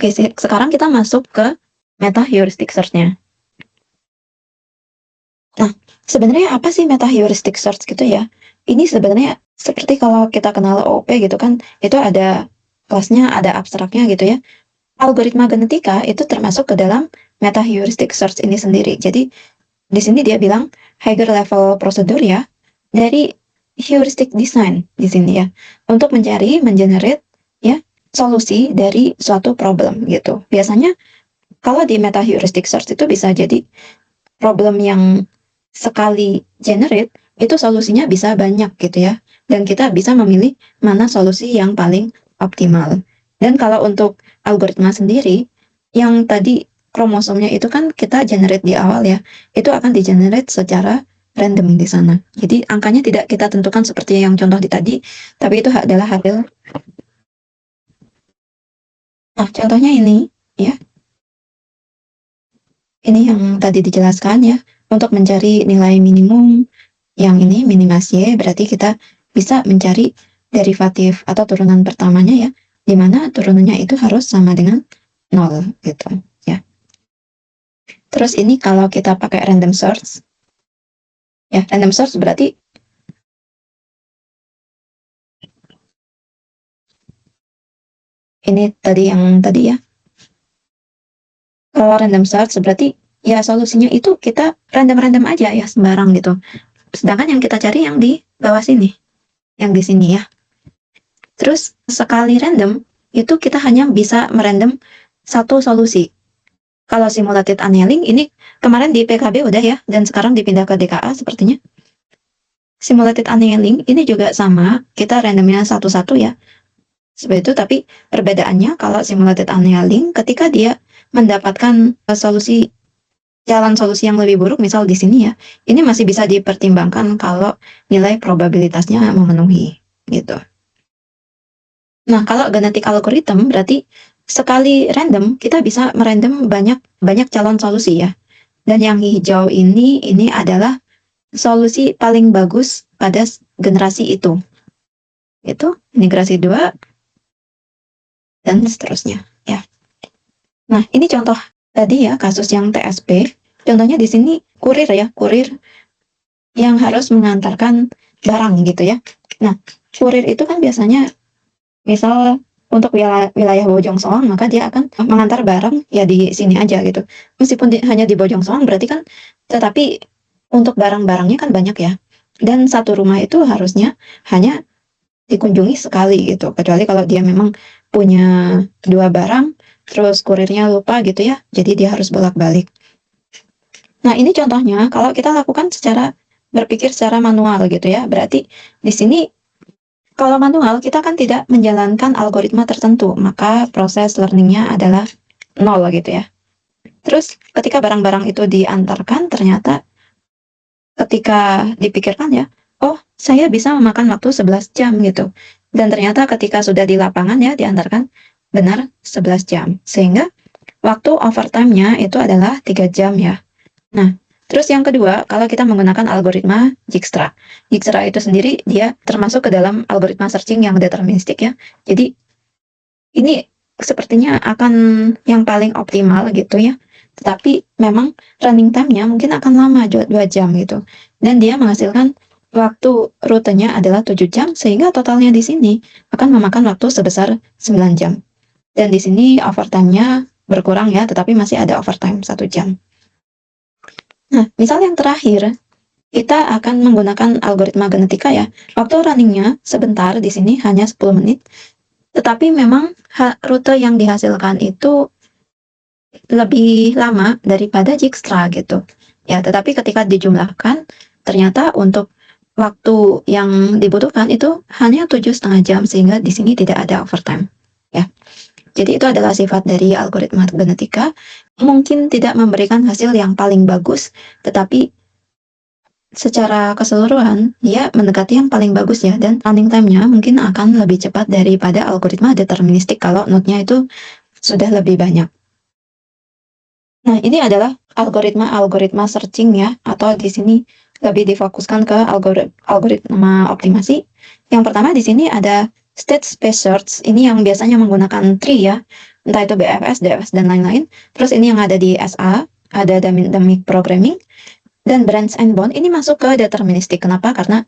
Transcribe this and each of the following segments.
Oke, sekarang kita masuk ke meta heuristic search-nya. Nah, sebenarnya apa sih meta heuristic search gitu ya? Ini sebenarnya seperti kalau kita kenal OOP gitu kan, itu ada kelasnya, ada abstraknya gitu ya. Algoritma genetika itu termasuk ke dalam meta heuristic search ini sendiri. Jadi di sini dia bilang higher level prosedur ya dari heuristic design di sini ya, untuk mencari, mengenerate ya solusi dari suatu problem gitu. Biasanya kalau di meta heuristic search itu bisa jadi problem yang sekali generate itu solusinya bisa banyak gitu ya, dan kita bisa memilih mana solusi yang paling optimal. Dan kalau untuk algoritma sendiri, yang tadi kromosomnya itu kan kita generate di awal ya, itu akan di generate secara random di sana. Jadi angkanya tidak kita tentukan seperti yang contoh di tadi, tapi itu adalah hasil. Nah, contohnya ini ya. Ini yang tadi dijelaskan ya, untuk mencari nilai minimum, yang ini minimas Y, berarti kita bisa mencari derivatif atau turunan pertamanya ya, di mana turunannya itu harus sama dengan 0 gitu ya. Terus ini kalau kita pakai random search, ya random search berarti ini tadi yang tadi ya. Kalau random search berarti ya solusinya itu kita random-random aja ya, sembarang gitu. Sedangkan yang kita cari yang di bawah sini, yang di sini ya. Terus sekali random, itu kita hanya bisa merandom satu solusi. Kalau simulated annealing, ini kemarin di PKB udah ya, dan sekarang dipindah ke DKA sepertinya. Simulated annealing ini juga sama, kita randomnya satu-satu ya. Seperti itu, tapi perbedaannya kalau simulated annealing, ketika dia mendapatkan solusi jalan solusi yang lebih buruk, misal di sini ya, ini masih bisa dipertimbangkan kalau nilai probabilitasnya memenuhi gitu. Nah, kalau genetik algorithm berarti sekali random kita bisa merandom banyak calon solusi ya. Dan yang hijau ini adalah solusi paling bagus pada generasi itu. Itu generasi 2 dan seterusnya ya. Nah, ini contoh tadi ya kasus yang TSP. Contohnya di sini kurir ya, kurir yang harus mengantarkan barang gitu ya. Nah, kurir itu kan biasanya misal untuk wilayah Bojongsoang, maka dia akan mengantar barang ya di sini aja gitu. Meskipun hanya di Bojongsoang berarti kan, tetapi untuk barang-barangnya kan banyak ya. Dan satu rumah itu harusnya hanya dikunjungi sekali gitu. Kecuali kalau dia memang punya 2 barang, terus kurirnya lupa gitu ya. Jadi dia harus bolak-balik. Nah, ini contohnya kalau kita lakukan berpikir secara manual gitu ya. Berarti di sini kalau manual, kita kan tidak menjalankan algoritma tertentu, maka proses learningnya adalah 0 gitu ya. Terus ketika barang-barang itu diantarkan, ternyata ketika dipikirkan ya, oh saya bisa memakan waktu 11 jam gitu. Dan ternyata ketika sudah di lapangan ya, diantarkan benar 11 jam. Sehingga waktu overtime-nya itu adalah 3 jam ya. Nah, terus yang kedua, kalau kita menggunakan algoritma Dijkstra. Dijkstra itu sendiri dia termasuk ke dalam algoritma searching yang deterministik ya. Jadi ini sepertinya akan yang paling optimal gitu ya. Tetapi memang running time-nya mungkin akan lama 2 jam gitu. Dan dia menghasilkan waktu rutenya adalah 7 jam sehingga totalnya di sini akan memakan waktu sebesar 9 jam. Dan di sini overtime-nya berkurang ya, tetapi masih ada overtime 1 jam. Nah, misal yang terakhir, kita akan menggunakan algoritma genetika ya. Waktu runningnya sebentar, di sini hanya 10 menit. Tetapi memang rute yang dihasilkan itu lebih lama daripada Dijkstra gitu. Ya, tetapi ketika dijumlahkan, ternyata untuk waktu yang dibutuhkan itu hanya 7,5 jam, sehingga di sini tidak ada overtime. Ya. Jadi itu adalah sifat dari algoritma genetika, mungkin tidak memberikan hasil yang paling bagus, tetapi secara keseluruhan dia mendekati yang paling bagus ya, dan running time-nya mungkin akan lebih cepat daripada algoritma deterministik kalau node-nya itu sudah lebih banyak. Nah, ini adalah algoritma searching ya, atau di sini lebih difokuskan ke algoritma optimasi. Yang pertama di sini ada state space search, ini yang biasanya menggunakan tree ya, entah itu BFS, DFS, dan lain-lain. Terus ini yang ada di SA, ada dynamic programming, dan branch and bound ini masuk ke deterministik. Kenapa? Karena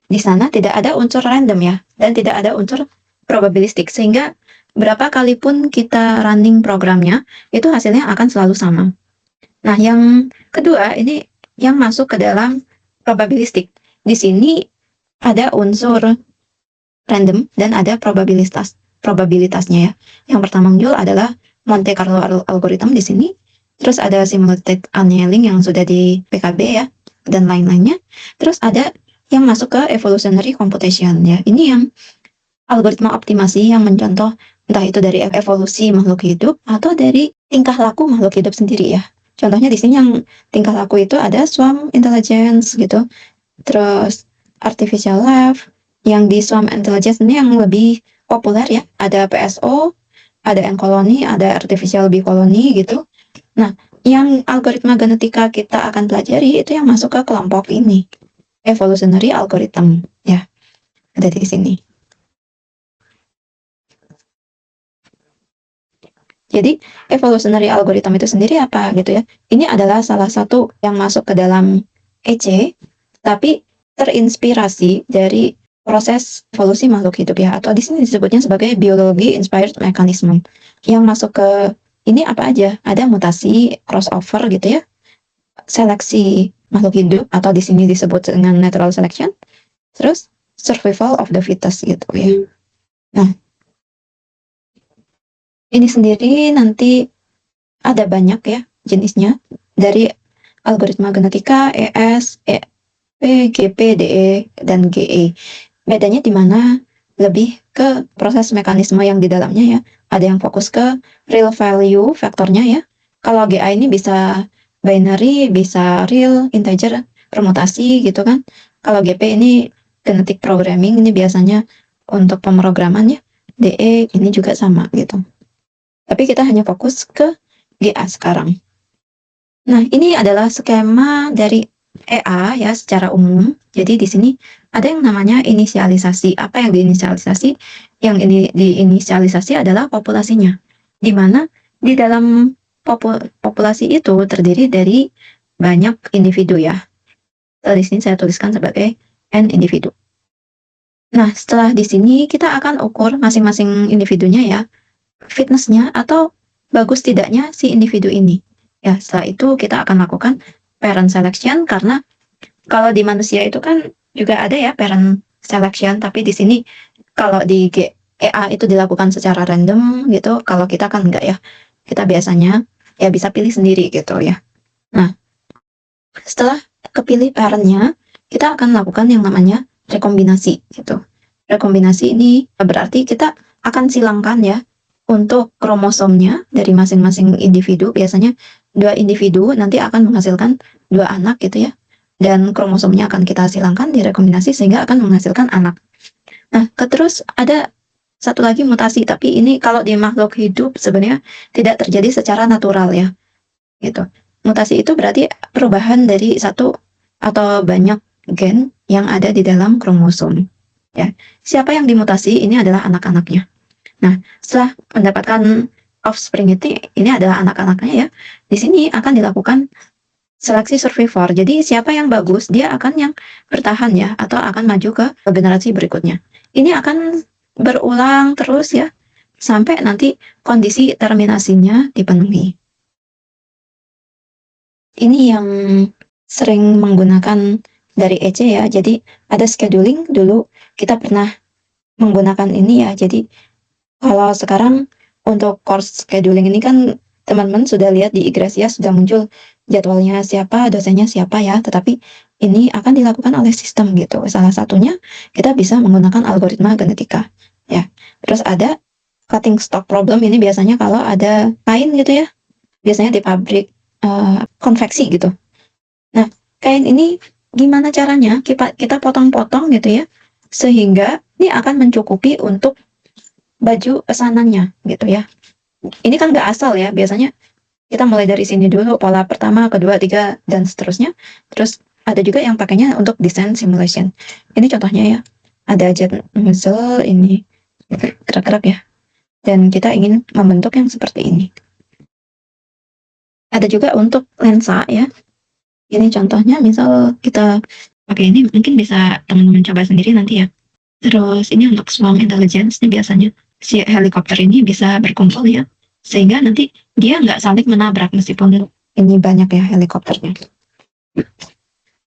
di sana tidak ada unsur random ya, dan tidak ada unsur probabilistik, sehingga berapa kali pun kita running programnya, itu hasilnya akan selalu sama. Nah, yang kedua ini yang masuk ke dalam probabilistik. Di sini ada unsur random dan ada probabilitasnya ya. Yang pertama muncul adalah Monte Carlo algorithm di sini. Terus ada simulated annealing yang sudah di PKB ya, dan lain-lainnya. Terus ada yang masuk ke evolutionary computation ya. Ini yang algoritma optimasi yang mencontoh entah itu dari evolusi makhluk hidup atau dari tingkah laku makhluk hidup sendiri ya. Contohnya di sini yang tingkah laku itu ada swarm intelligence gitu. Terus artificial life, yang di swarm intelligence ini yang lebih populer ya. Ada PSO, ada N-colony, ada artificial bee colony gitu. Nah, yang algoritma genetika kita akan pelajari itu yang masuk ke kelompok ini. Evolutionary algorithm ya. Ada di sini. Jadi, evolutionary algorithm itu sendiri apa gitu ya. Ini adalah salah satu yang masuk ke dalam EC, tapi terinspirasi dari proses evolusi makhluk hidup ya, atau di sini disebutnya sebagai biology inspired mechanism. Yang masuk ke ini apa aja? Ada mutasi, crossover gitu ya, seleksi makhluk hidup, atau di sini disebut dengan natural selection, terus survival of the fittest gitu ya. Nah, ini sendiri nanti ada banyak ya jenisnya, dari algoritma genetika, ES, EP, GP, DE, dan GE. Bedanya di mana lebih ke proses mekanisme yang di dalamnya ya. Ada yang fokus ke real value vektornya ya. Kalau GA ini bisa binary, bisa real, integer, permutasi gitu kan. Kalau GP ini genetic programming, ini biasanya untuk pemrograman ya. DE ini juga sama gitu. Tapi kita hanya fokus ke GA sekarang. Nah, ini adalah skema dari EA ya secara umum. Jadi di sini ada yang namanya inisialisasi. Apa yang diinisialisasi? Yang ini diinisialisasi adalah populasinya. Di mana di dalam populasi itu terdiri dari banyak individu ya. Di sini saya tuliskan sebagai N individu. Nah, setelah di sini kita akan ukur masing-masing individunya ya, fitnessnya atau bagus tidaknya si individu ini. Ya, setelah itu kita akan lakukan parent selection, karena kalau di manusia itu kan juga ada ya parent selection, tapi di sini kalau di GEA itu dilakukan secara random gitu, kalau kita kan enggak ya. Kita biasanya ya bisa pilih sendiri gitu ya. Nah, setelah kepilih parentnya, kita akan lakukan yang namanya rekombinasi gitu. Rekombinasi ini berarti kita akan silangkan ya untuk kromosomnya dari masing-masing individu. Biasanya 2 individu nanti akan menghasilkan 2 anak gitu ya, dan kromosomnya akan kita silangkan di rekombinasi sehingga akan menghasilkan anak. Nah, terus ada satu lagi mutasi, tapi ini kalau di makhluk hidup sebenarnya tidak terjadi secara natural ya gitu. Mutasi itu berarti perubahan dari satu atau banyak gen yang ada di dalam kromosom ya. Siapa yang dimutasi ini adalah anak-anaknya. Nah, setelah mendapatkan offspring ini adalah anak-anaknya ya. Di sini akan dilakukan seleksi survivor. Jadi siapa yang bagus, dia akan yang bertahan ya, atau akan maju ke generasi berikutnya. Ini akan berulang terus ya, sampai nanti kondisi terminasinya dipenuhi. Ini yang sering menggunakan dari EC ya. Jadi ada scheduling, dulu kita pernah menggunakan ini ya. Jadi kalau sekarang untuk course scheduling ini kan teman-teman sudah lihat di Igracia sudah muncul jadwalnya siapa, dosennya siapa ya, tetapi ini akan dilakukan oleh sistem gitu. Salah satunya kita bisa menggunakan algoritma genetika ya. Terus ada cutting stock problem, ini biasanya kalau ada kain gitu ya, biasanya di pabrik konveksi gitu. Nah, kain ini gimana caranya kita potong-potong gitu ya, sehingga ini akan mencukupi untuk baju pesanannya gitu ya. Ini kan nggak asal ya, biasanya kita mulai dari sini dulu, pola pertama, kedua, tiga, dan seterusnya. Terus ada juga yang pakainya untuk desain simulation. Ini contohnya ya, ada jet muzzle, ini gerak-gerak ya. dan kita ingin membentuk yang seperti ini. Ada juga untuk lensa ya. Ini contohnya, misal kita pakai ini, mungkin bisa teman-teman coba sendiri nanti ya. Terus ini untuk swarm intelligence, ini biasanya si helikopter ini bisa berkumpul ya, sehingga nanti dia nggak saling menabrak meskipun ini banyak ya helikopternya.